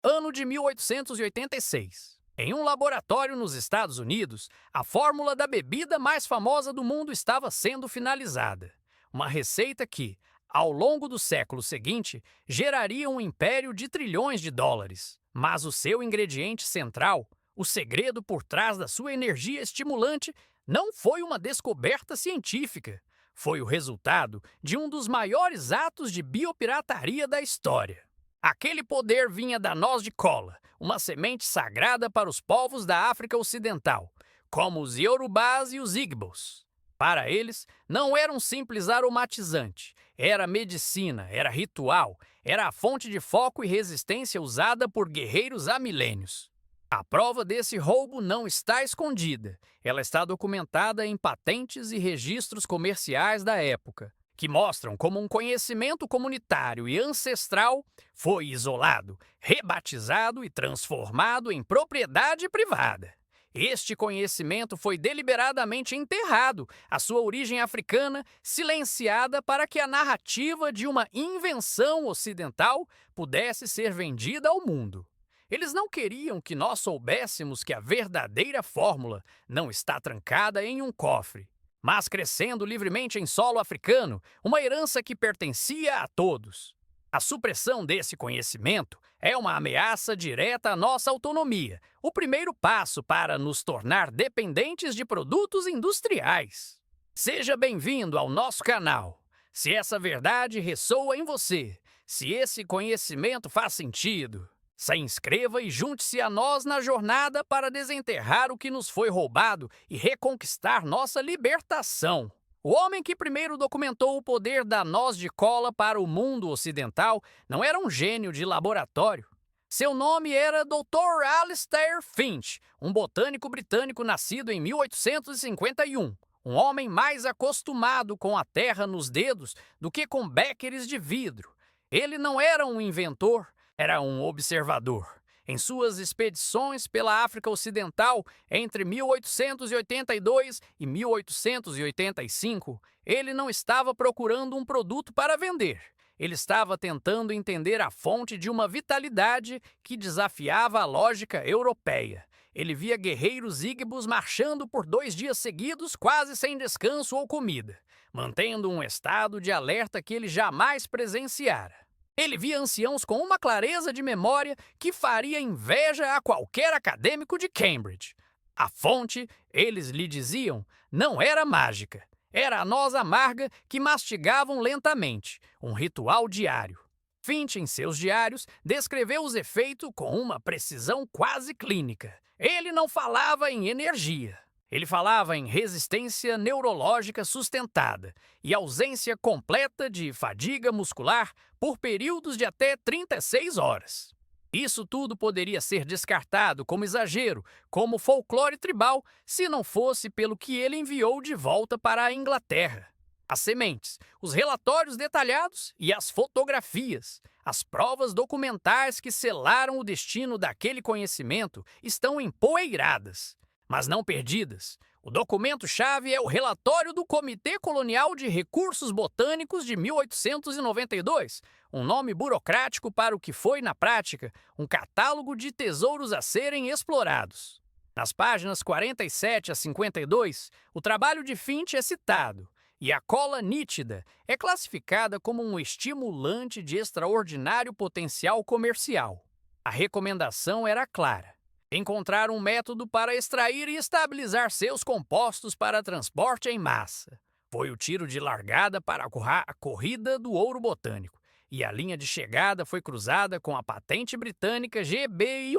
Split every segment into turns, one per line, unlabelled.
Ano de 1886. Em um laboratório nos Estados Unidos, a fórmula da bebida mais famosa do mundo estava sendo finalizada. Uma receita que, ao longo do século seguinte, geraria um império de trilhões de dólares. Mas o seu ingrediente central, o segredo por trás da sua energia estimulante, não foi uma descoberta científica. Foi o resultado de um dos maiores atos de biopirataria da história. Aquele poder vinha da noz de cola, uma semente sagrada para os povos da África Ocidental, como os Yorubás e os Igbos. Para eles, não era um simples aromatizante, era medicina, era ritual, era a fonte de foco e resistência usada por guerreiros há milênios. A prova desse roubo não está escondida, ela está documentada em patentes e registros comerciais da época, que mostram como um conhecimento comunitário e ancestral foi isolado, rebatizado e transformado em propriedade privada. Este conhecimento foi deliberadamente enterrado, a sua origem africana silenciada para que a narrativa de uma invenção ocidental pudesse ser vendida ao mundo. Eles não queriam que nós soubéssemos que a verdadeira fórmula não está trancada em um cofre, mas crescendo livremente em solo africano, uma herança que pertencia a todos. A supressão desse conhecimento é uma ameaça direta à nossa autonomia, o primeiro passo para nos tornar dependentes de produtos industriais. Seja bem-vindo ao nosso canal. Se essa verdade ressoa em você, se esse conhecimento faz sentido, se inscreva e junte-se a nós na jornada para desenterrar o que nos foi roubado e reconquistar nossa libertação. O homem que primeiro documentou o poder da noz de cola para o mundo ocidental não era um gênio de laboratório. Seu nome era Dr. Alistair Finch, um botânico britânico nascido em 1851. Um homem mais acostumado com a terra nos dedos do que com béqueres de vidro. Ele não era um inventor, era um observador. Em suas expedições pela África Ocidental entre 1882 e 1885, ele não estava procurando um produto para vender. Ele estava tentando entender a fonte de uma vitalidade que desafiava a lógica europeia. Ele via guerreiros ígbos marchando por 2 dias seguidos, quase sem descanso ou comida, mantendo um estado de alerta que ele jamais presenciara. Ele via anciãos com uma clareza de memória que faria inveja a qualquer acadêmico de Cambridge. A fonte, eles lhe diziam, não era mágica. Era a noz amarga que mastigavam lentamente, um ritual diário. Finch, em seus diários, descreveu os efeitos com uma precisão quase clínica. Ele não falava em energia. Ele falava em resistência neurológica sustentada e ausência completa de fadiga muscular por períodos de até 36 horas. Isso tudo poderia ser descartado como exagero, como folclore tribal, se não fosse pelo que ele enviou de volta para a Inglaterra. As sementes, os relatórios detalhados e as fotografias, as provas documentais que selaram o destino daquele conhecimento estão empoeiradas, mas não perdidas. O documento-chave é o relatório do Comitê Colonial de Recursos Botânicos de 1892, um nome burocrático para o que foi, na prática, um catálogo de tesouros a serem explorados. Nas páginas 47 a 52, o trabalho de Finch é citado, e a cola nítida é classificada como um estimulante de extraordinário potencial comercial. A recomendação era clara: encontrar um método para extrair e estabilizar seus compostos para transporte em massa. Foi o tiro de largada para a corrida do ouro botânico, e a linha de chegada foi cruzada com a patente britânica GB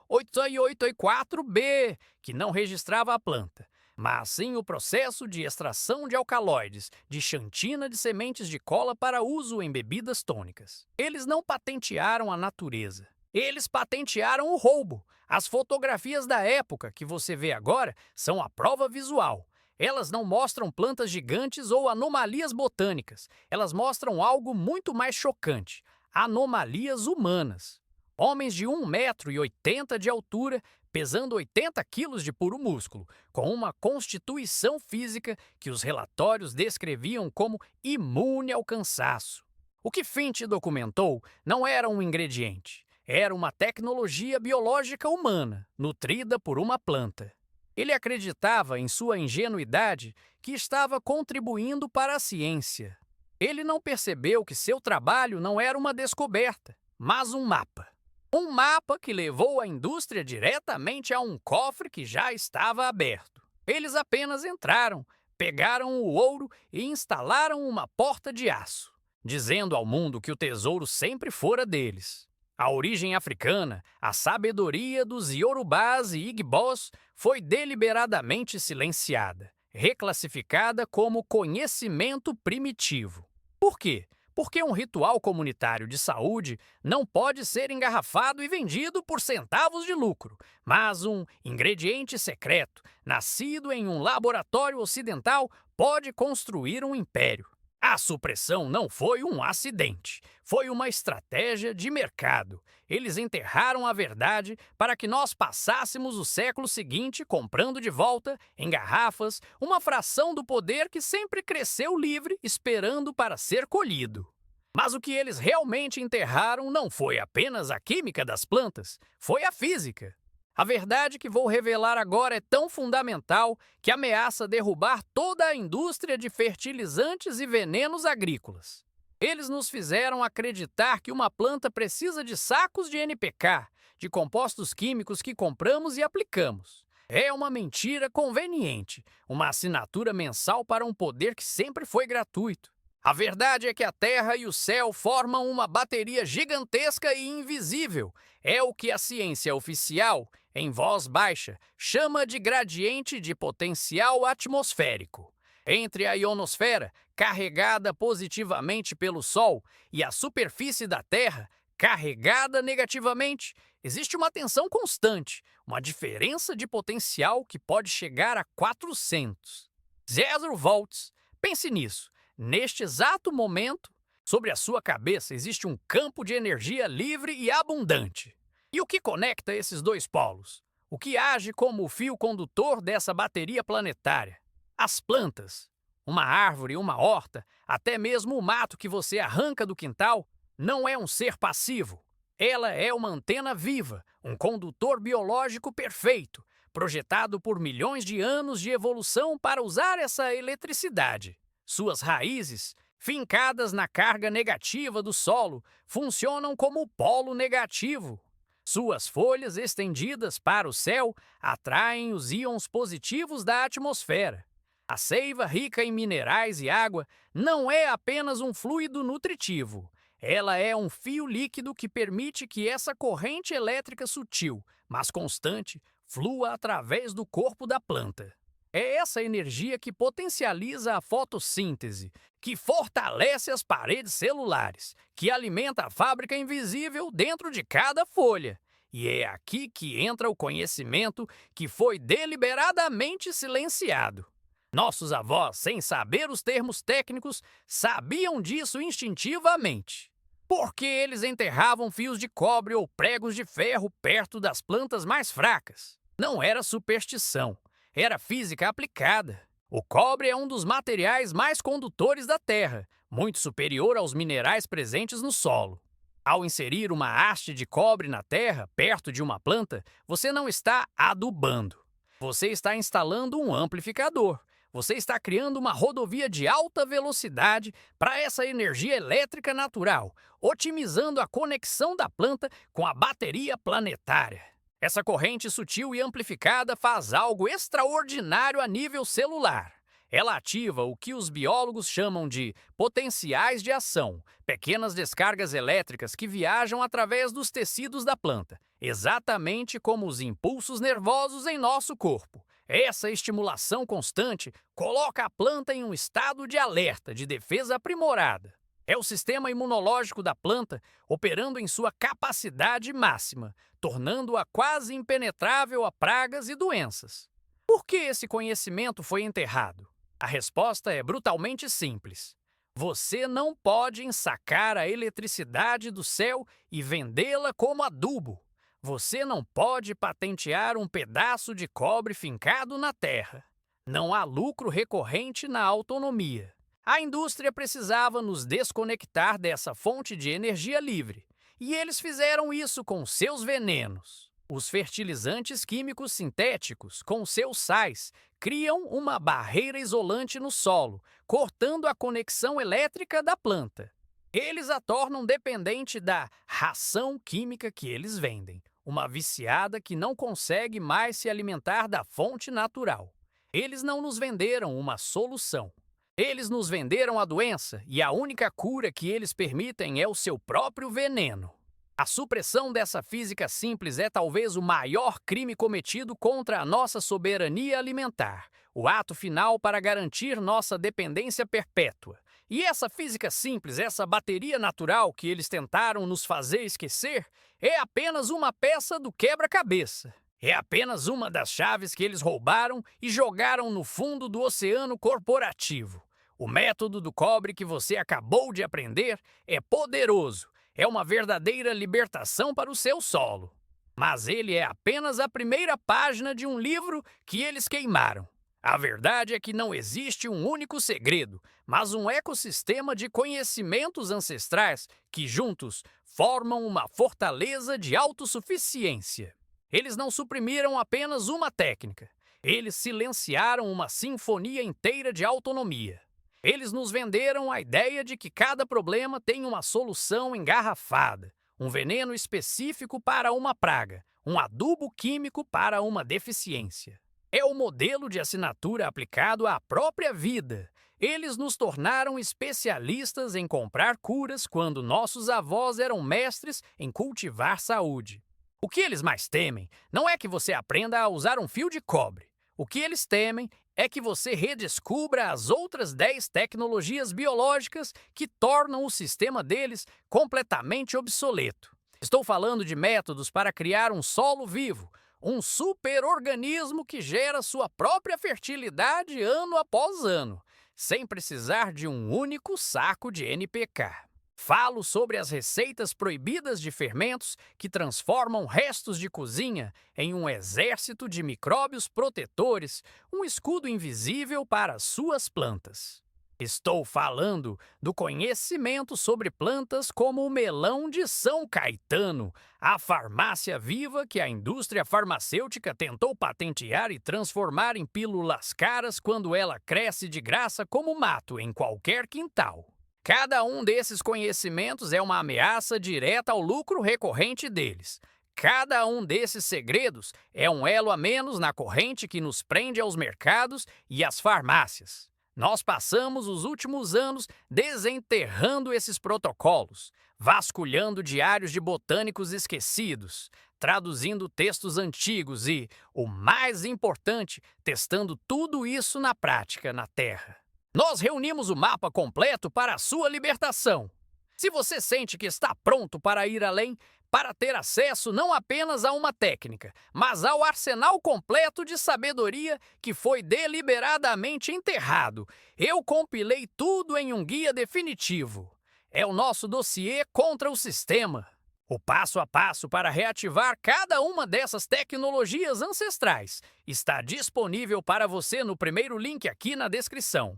895-884B, que não registrava a planta, mas sim o processo de extração de alcaloides de xantina de sementes de cola para uso em bebidas tônicas. Eles não patentearam a natureza. Eles patentearam o roubo. As fotografias da época que você vê agora são a prova visual. Elas não mostram plantas gigantes ou anomalias botânicas. Elas mostram algo muito mais chocante: anomalias humanas. Homens de 1,80 m de altura, pesando 80 quilos de puro músculo, com uma constituição física que os relatórios descreviam como imune ao cansaço. O que Finch documentou não era um ingrediente, era uma tecnologia biológica humana, nutrida por uma planta. Ele acreditava em sua ingenuidade que estava contribuindo para a ciência. Ele não percebeu que seu trabalho não era uma descoberta, mas um mapa. Um mapa que levou a indústria diretamente a um cofre que já estava aberto. Eles apenas entraram, pegaram o ouro e instalaram uma porta de aço, dizendo ao mundo que o tesouro sempre fora deles. A origem africana, a sabedoria dos Yorubás e Igbós foi deliberadamente silenciada, reclassificada como conhecimento primitivo. Por quê? Porque um ritual comunitário de saúde não pode ser engarrafado e vendido por centavos de lucro, mas um ingrediente secreto, nascido em um laboratório ocidental, pode construir um império. A supressão não foi um acidente, foi uma estratégia de mercado. Eles enterraram a verdade para que nós passássemos o século seguinte comprando de volta, em garrafas, uma fração do poder que sempre cresceu livre, esperando para ser colhido. Mas o que eles realmente enterraram não foi apenas a química das plantas, foi a física. A verdade que vou revelar agora é tão fundamental que ameaça derrubar toda a indústria de fertilizantes e venenos agrícolas. Eles nos fizeram acreditar que uma planta precisa de sacos de NPK, de compostos químicos que compramos e aplicamos. É uma mentira conveniente, uma assinatura mensal para um poder que sempre foi gratuito. A verdade é que a Terra e o céu formam uma bateria gigantesca e invisível. É o que a ciência oficial, em voz baixa, chama de gradiente de potencial atmosférico. Entre a ionosfera, carregada positivamente pelo Sol, e a superfície da Terra, carregada negativamente, existe uma tensão constante, uma diferença de potencial que pode chegar a 400. 0 volts. Pense nisso. Neste exato momento, sobre a sua cabeça existe um campo de energia livre e abundante. E o que conecta esses dois polos? O que age como o fio condutor dessa bateria planetária? As plantas. Uma árvore, uma horta, até mesmo o mato que você arranca do quintal, não é um ser passivo. Ela é uma antena viva, um condutor biológico perfeito, projetado por milhões de anos de evolução para usar essa eletricidade. Suas raízes, fincadas na carga negativa do solo, funcionam como polo negativo. Suas folhas estendidas para o céu atraem os íons positivos da atmosfera. A seiva rica em minerais e água não é apenas um fluido nutritivo. Ela é um fio líquido que permite que essa corrente elétrica sutil, mas constante, flua através do corpo da planta. É essa energia que potencializa a fotossíntese, que fortalece as paredes celulares, que alimenta a fábrica invisível dentro de cada folha. E é aqui que entra o conhecimento que foi deliberadamente silenciado. Nossos avós, sem saber os termos técnicos, sabiam disso instintivamente. Porque eles enterravam fios de cobre ou pregos de ferro perto das plantas mais fracas. Não era superstição. Era física aplicada. O cobre é um dos materiais mais condutores da Terra, muito superior aos minerais presentes no solo. Ao inserir uma haste de cobre na terra, perto de uma planta, você não está adubando. Você está instalando um amplificador. Você está criando uma rodovia de alta velocidade para essa energia elétrica natural, otimizando a conexão da planta com a bateria planetária. Essa corrente sutil e amplificada faz algo extraordinário a nível celular. Ela ativa o que os biólogos chamam de potenciais de ação, pequenas descargas elétricas que viajam através dos tecidos da planta, exatamente como os impulsos nervosos em nosso corpo. Essa estimulação constante coloca a planta em um estado de alerta, de defesa aprimorada. É o sistema imunológico da planta operando em sua capacidade máxima, tornando-a quase impenetrável a pragas e doenças. Por que esse conhecimento foi enterrado? A resposta é brutalmente simples. Você não pode ensacar a eletricidade do céu e vendê-la como adubo. Você não pode patentear um pedaço de cobre fincado na terra. Não há lucro recorrente na autonomia. A indústria precisava nos desconectar dessa fonte de energia livre, e eles fizeram isso com seus venenos. Os fertilizantes químicos sintéticos, com seus sais, criam uma barreira isolante no solo, cortando a conexão elétrica da planta. Eles a tornam dependente da ração química que eles vendem, uma viciada que não consegue mais se alimentar da fonte natural. Eles não nos venderam uma solução. Eles nos venderam a doença e a única cura que eles permitem é o seu próprio veneno. A supressão dessa física simples é talvez o maior crime cometido contra a nossa soberania alimentar, o ato final para garantir nossa dependência perpétua. E essa física simples, essa bateria natural que eles tentaram nos fazer esquecer, é apenas uma peça do quebra-cabeça. É apenas uma das chaves que eles roubaram e jogaram no fundo do oceano corporativo. O método do cobre que você acabou de aprender é poderoso. É uma verdadeira libertação para o seu solo. Mas ele é apenas a primeira página de um livro que eles queimaram. A verdade é que não existe um único segredo, mas um ecossistema de conhecimentos ancestrais que juntos formam uma fortaleza de autossuficiência. Eles não suprimiram apenas uma técnica. Eles silenciaram uma sinfonia inteira de autonomia. Eles nos venderam a ideia de que cada problema tem uma solução engarrafada, um veneno específico para uma praga, um adubo químico para uma deficiência. É o modelo de assinatura aplicado à própria vida. Eles nos tornaram especialistas em comprar curas quando nossos avós eram mestres em cultivar saúde. O que eles mais temem não é que você aprenda a usar um fio de cobre. O que eles temem é que você redescubra as outras 10 tecnologias biológicas que tornam o sistema deles completamente obsoleto. Estou falando de métodos para criar um solo vivo, um superorganismo que gera sua própria fertilidade ano após ano, sem precisar de um único saco de NPK. Falo sobre as receitas proibidas de fermentos que transformam restos de cozinha em um exército de micróbios protetores, um escudo invisível para suas plantas. Estou falando do conhecimento sobre plantas como o melão de São Caetano, a farmácia viva que a indústria farmacêutica tentou patentear e transformar em pílulas caras quando ela cresce de graça como mato em qualquer quintal. Cada um desses conhecimentos é uma ameaça direta ao lucro recorrente deles. Cada um desses segredos é um elo a menos na corrente que nos prende aos mercados e às farmácias. Nós passamos os últimos anos desenterrando esses protocolos, vasculhando diários de botânicos esquecidos, traduzindo textos antigos e, o mais importante, testando tudo isso na prática, na Terra. Nós reunimos o mapa completo para a sua libertação. Se você sente que está pronto para ir além, para ter acesso não apenas a uma técnica, mas ao arsenal completo de sabedoria que foi deliberadamente enterrado, eu compilei tudo em um guia definitivo. É o nosso dossiê contra o sistema. O passo a passo para reativar cada uma dessas tecnologias ancestrais está disponível para você no primeiro link aqui na descrição.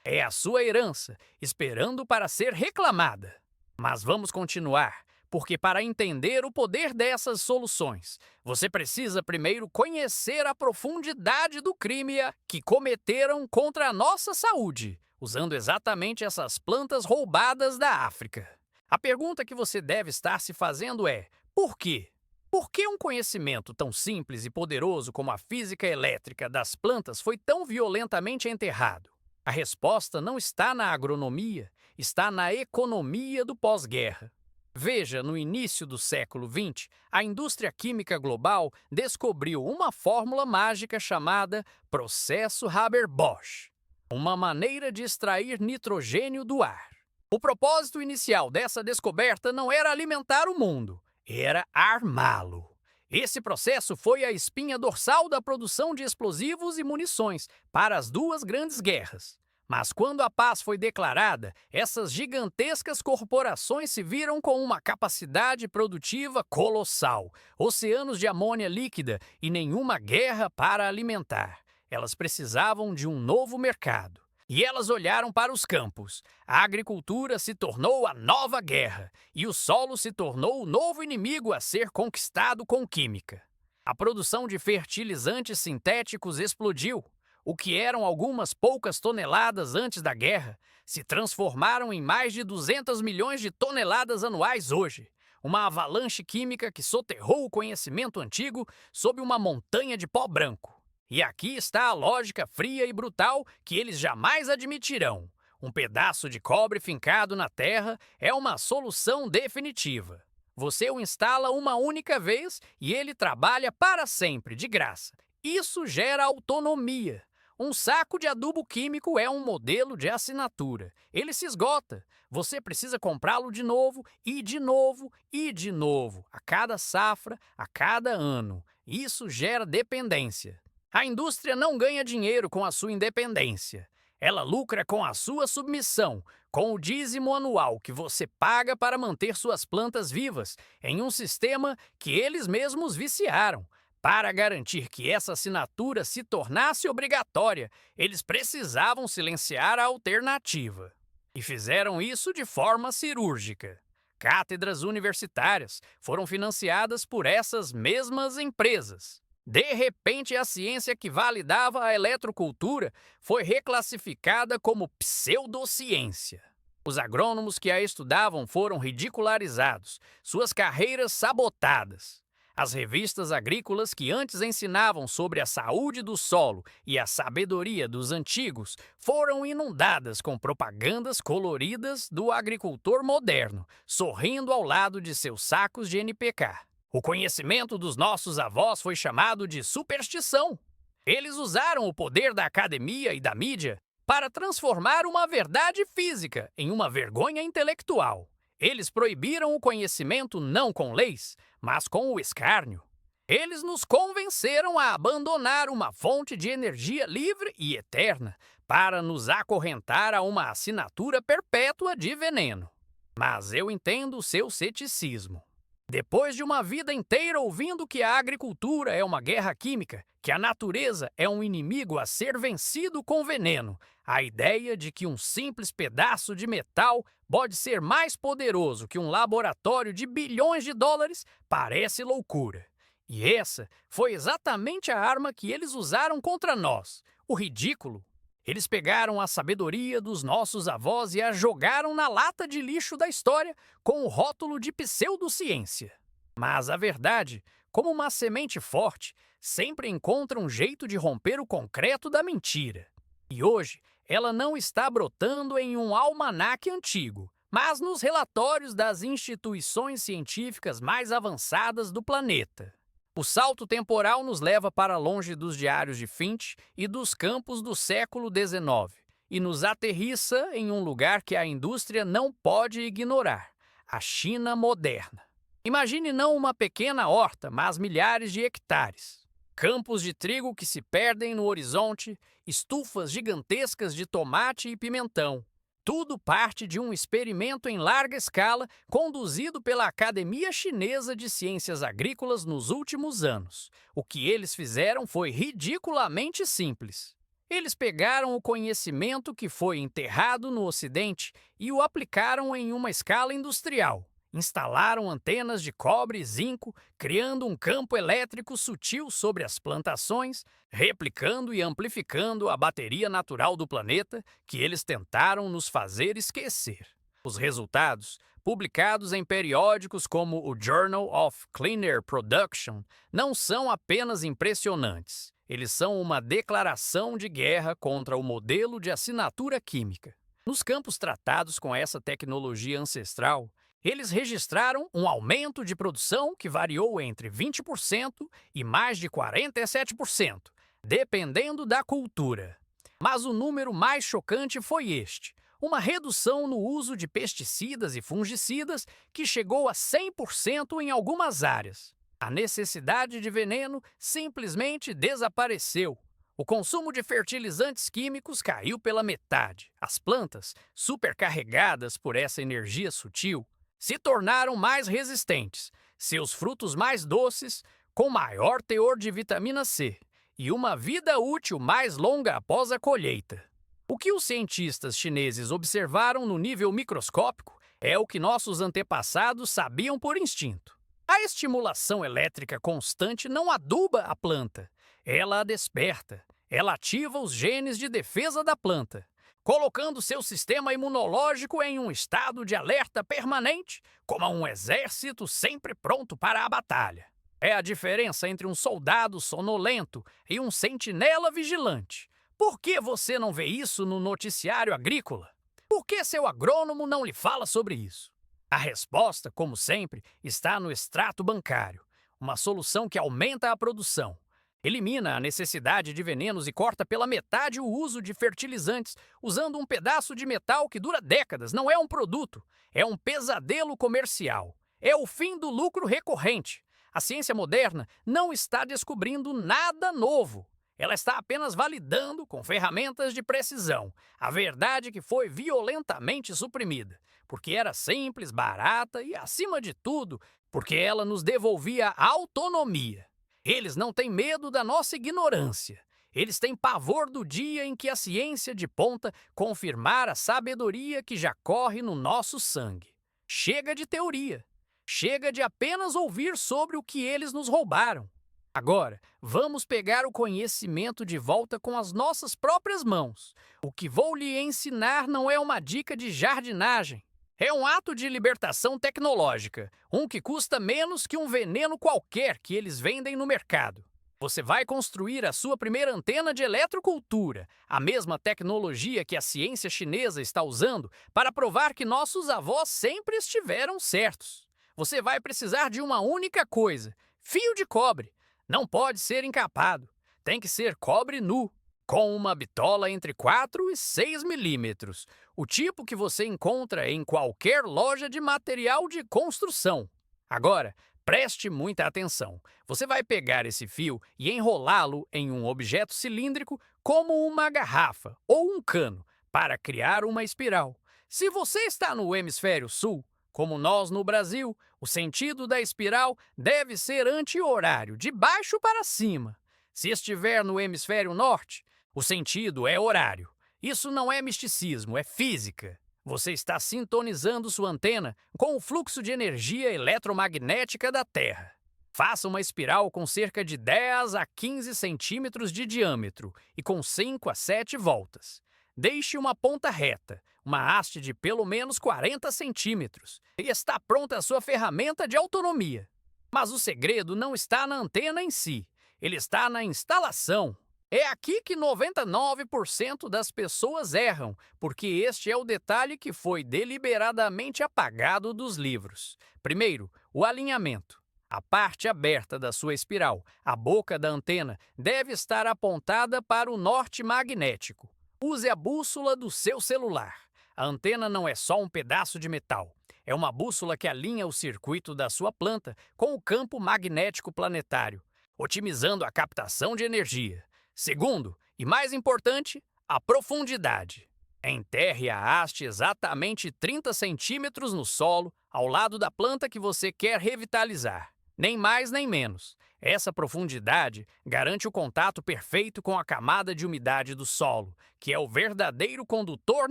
É a sua herança, esperando para ser reclamada. Mas vamos continuar, porque para entender o poder dessas soluções, você precisa primeiro conhecer a profundidade do crime que cometeram contra a nossa saúde, usando exatamente essas plantas roubadas da África. A pergunta que você deve estar se fazendo é: por quê? Por que um conhecimento tão simples e poderoso como a física elétrica das plantas foi tão violentamente enterrado? A resposta não está na agronomia, está na economia do pós-guerra. Veja, no início do século XX, a indústria química global descobriu uma fórmula mágica chamada processo Haber-Bosch, uma maneira de extrair nitrogênio do ar. O propósito inicial dessa descoberta não era alimentar o mundo, era armá-lo. Esse processo foi a espinha dorsal da produção de explosivos e munições para as duas grandes guerras. Mas quando a paz foi declarada, essas gigantescas corporações se viram com uma capacidade produtiva colossal, oceanos de amônia líquida e nenhuma guerra para alimentar. Elas precisavam de um novo mercado. E elas olharam para os campos. A agricultura se tornou a nova guerra, e o solo se tornou o novo inimigo a ser conquistado com química. A produção de fertilizantes sintéticos explodiu. O que eram algumas poucas toneladas antes da guerra se transformaram em mais de 200 milhões de toneladas anuais hoje. Uma avalanche química que soterrou o conhecimento antigo sob uma montanha de pó branco. E aqui está a lógica fria e brutal que eles jamais admitirão. Um pedaço de cobre fincado na terra é uma solução definitiva. Você o instala uma única vez e ele trabalha para sempre, de graça. Isso gera autonomia. Um saco de adubo químico é um modelo de assinatura. Ele se esgota. Você precisa comprá-lo de novo, e de novo, e de novo, a cada safra, a cada ano. Isso gera dependência. A indústria não ganha dinheiro com a sua independência. Ela lucra com a sua submissão, com o dízimo anual que você paga para manter suas plantas vivas em um sistema que eles mesmos viciaram. Para garantir que essa assinatura se tornasse obrigatória, eles precisavam silenciar a alternativa. E fizeram isso de forma cirúrgica. Cátedras universitárias foram financiadas por essas mesmas empresas. De repente, a ciência que validava a eletrocultura foi reclassificada como pseudociência. Os agrônomos que a estudavam foram ridicularizados, suas carreiras sabotadas. As revistas agrícolas que antes ensinavam sobre a saúde do solo e a sabedoria dos antigos foram inundadas com propagandas coloridas do agricultor moderno, sorrindo ao lado de seus sacos de NPK. O conhecimento dos nossos avós foi chamado de superstição. Eles usaram o poder da academia e da mídia para transformar uma verdade física em uma vergonha intelectual. Eles proibiram o conhecimento não com leis, mas com o escárnio. Eles nos convenceram a abandonar uma fonte de energia livre e eterna para nos acorrentar a uma assinatura perpétua de veneno. Mas eu entendo o seu ceticismo. Depois de uma vida inteira ouvindo que a agricultura é uma guerra química, que a natureza é um inimigo a ser vencido com veneno, a ideia de que um simples pedaço de metal pode ser mais poderoso que um laboratório de bilhões de dólares parece loucura. E essa foi exatamente a arma que eles usaram contra nós, o ridículo. Eles pegaram a sabedoria dos nossos avós e a jogaram na lata de lixo da história com o rótulo de pseudociência. Mas a verdade, como uma semente forte, sempre encontra um jeito de romper o concreto da mentira. E hoje, ela não está brotando em um almanaque antigo, mas nos relatórios das instituições científicas mais avançadas do planeta. O salto temporal nos leva para longe dos diários de Finch e dos campos do século XIX e nos aterrissa em um lugar que a indústria não pode ignorar: a China moderna. Imagine não uma pequena horta, mas milhares de hectares. Campos de trigo que se perdem no horizonte, estufas gigantescas de tomate e pimentão. Tudo parte de um experimento em larga escala conduzido pela Academia Chinesa de Ciências Agrícolas nos últimos anos. O que eles fizeram foi ridiculamente simples. Eles pegaram o conhecimento que foi enterrado no Ocidente e o aplicaram em uma escala industrial. Instalaram antenas de cobre e zinco, criando um campo elétrico sutil sobre as plantações, replicando e amplificando a bateria natural do planeta que eles tentaram nos fazer esquecer. Os resultados, publicados em periódicos como o Journal of Clean Air Production, não são apenas impressionantes. Eles são uma declaração de guerra contra o modelo de assinatura química. Nos campos tratados com essa tecnologia ancestral, eles registraram um aumento de produção que variou entre 20% e mais de 47%, dependendo da cultura. Mas o número mais chocante foi este: uma redução no uso de pesticidas e fungicidas que chegou a 100% em algumas áreas. A necessidade de veneno simplesmente desapareceu. O consumo de fertilizantes químicos caiu pela metade. As plantas, supercarregadas por essa energia sutil, se tornaram mais resistentes, seus frutos mais doces, com maior teor de vitamina C, e uma vida útil mais longa após a colheita. O que os cientistas chineses observaram no nível microscópico é o que nossos antepassados sabiam por instinto. A estimulação elétrica constante não aduba a planta, ela a desperta. Ela ativa os genes de defesa da planta, colocando seu sistema imunológico em um estado de alerta permanente, como um exército sempre pronto para a batalha. É a diferença entre um soldado sonolento e um sentinela vigilante. Por que você não vê isso no noticiário agrícola? Por que seu agrônomo não lhe fala sobre isso? A resposta, como sempre, está no extrato bancário, uma solução que aumenta a produção, elimina a necessidade de venenos e corta pela metade o uso de fertilizantes, usando um pedaço de metal que dura décadas. Não é um produto, é um pesadelo comercial. É o fim do lucro recorrente. A ciência moderna não está descobrindo nada novo. Ela está apenas validando, com ferramentas de precisão, a verdade que foi violentamente suprimida, porque era simples, barata e, acima de tudo, porque ela nos devolvia a autonomia. Eles não têm medo da nossa ignorância. Eles têm pavor do dia em que a ciência de ponta confirmar a sabedoria que já corre no nosso sangue. Chega de teoria. Chega de apenas ouvir sobre o que eles nos roubaram. Agora, vamos pegar o conhecimento de volta com as nossas próprias mãos. O que vou lhe ensinar não é uma dica de jardinagem. É um ato de libertação tecnológica, um que custa menos que um veneno qualquer que eles vendem no mercado. Você vai construir a sua primeira antena de eletrocultura, a mesma tecnologia que a ciência chinesa está usando para provar que nossos avós sempre estiveram certos. Você vai precisar de uma única coisa: fio de cobre. Não pode ser encapado. Tem que ser cobre nu, com uma bitola entre 4 e 6 milímetros, o tipo que você encontra em qualquer loja de material de construção. Agora, preste muita atenção. Você vai pegar esse fio e enrolá-lo em um objeto cilíndrico como uma garrafa ou um cano para criar uma espiral. Se você está no hemisfério sul, como nós no Brasil, o sentido da espiral deve ser anti-horário, de baixo para cima. Se estiver no hemisfério norte, o sentido é horário. Isso não é misticismo, é física. Você está sintonizando sua antena com o fluxo de energia eletromagnética da Terra. Faça uma espiral com cerca de 10 a 15 centímetros de diâmetro e com 5 a 7 voltas. Deixe uma ponta reta, uma haste de pelo menos 40 centímetros, e está pronta a sua ferramenta de autonomia. Mas o segredo não está na antena em si, ele está na instalação. É aqui que 99% das pessoas erram, porque este é o detalhe que foi deliberadamente apagado dos livros. Primeiro, o alinhamento. A parte aberta da sua espiral, a boca da antena, deve estar apontada para o norte magnético. Use a bússola do seu celular. A antena não é só um pedaço de metal. É uma bússola que alinha o circuito da sua planta com o campo magnético planetário, otimizando a captação de energia. Segundo, e mais importante, a profundidade. Enterre a haste exatamente 30 centímetros no solo, ao lado da planta que você quer revitalizar. Nem mais nem menos. Essa profundidade garante o contato perfeito com a camada de umidade do solo, que é o verdadeiro condutor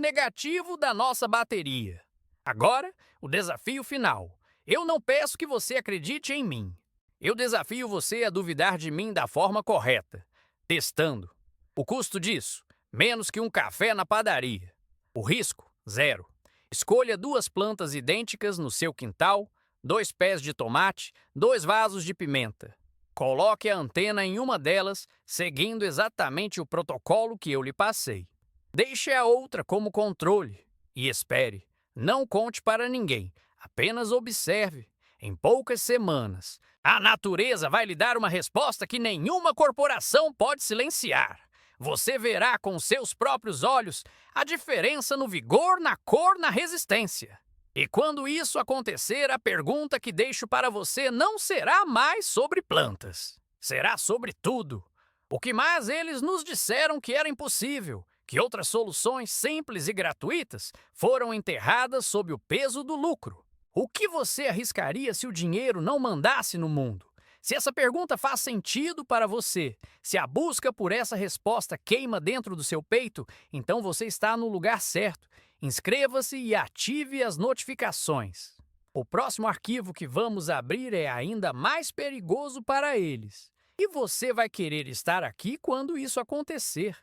negativo da nossa bateria. Agora, o desafio final. Eu não peço que você acredite em mim. Eu desafio você a duvidar de mim da forma correta, testando. O custo disso? Menos que um café na padaria. O risco? Zero. Escolha 2 plantas idênticas no seu quintal, 2 pés de tomate, 2 vasos de pimenta. Coloque a antena em uma delas, seguindo exatamente o protocolo que eu lhe passei. Deixe a outra como controle e espere. Não conte para ninguém, apenas observe. Em poucas semanas, a natureza vai lhe dar uma resposta que nenhuma corporação pode silenciar. Você verá com seus próprios olhos a diferença no vigor, na cor, na resistência. E quando isso acontecer, a pergunta que deixo para você não será mais sobre plantas. Será sobre tudo. O que mais eles nos disseram que era impossível, que outras soluções simples e gratuitas foram enterradas sob o peso do lucro. O que você arriscaria se o dinheiro não mandasse no mundo? Se essa pergunta faz sentido para você, se a busca por essa resposta queima dentro do seu peito, então você está no lugar certo. Inscreva-se e ative as notificações. O próximo arquivo que vamos abrir é ainda mais perigoso para eles. E você vai querer estar aqui quando isso acontecer.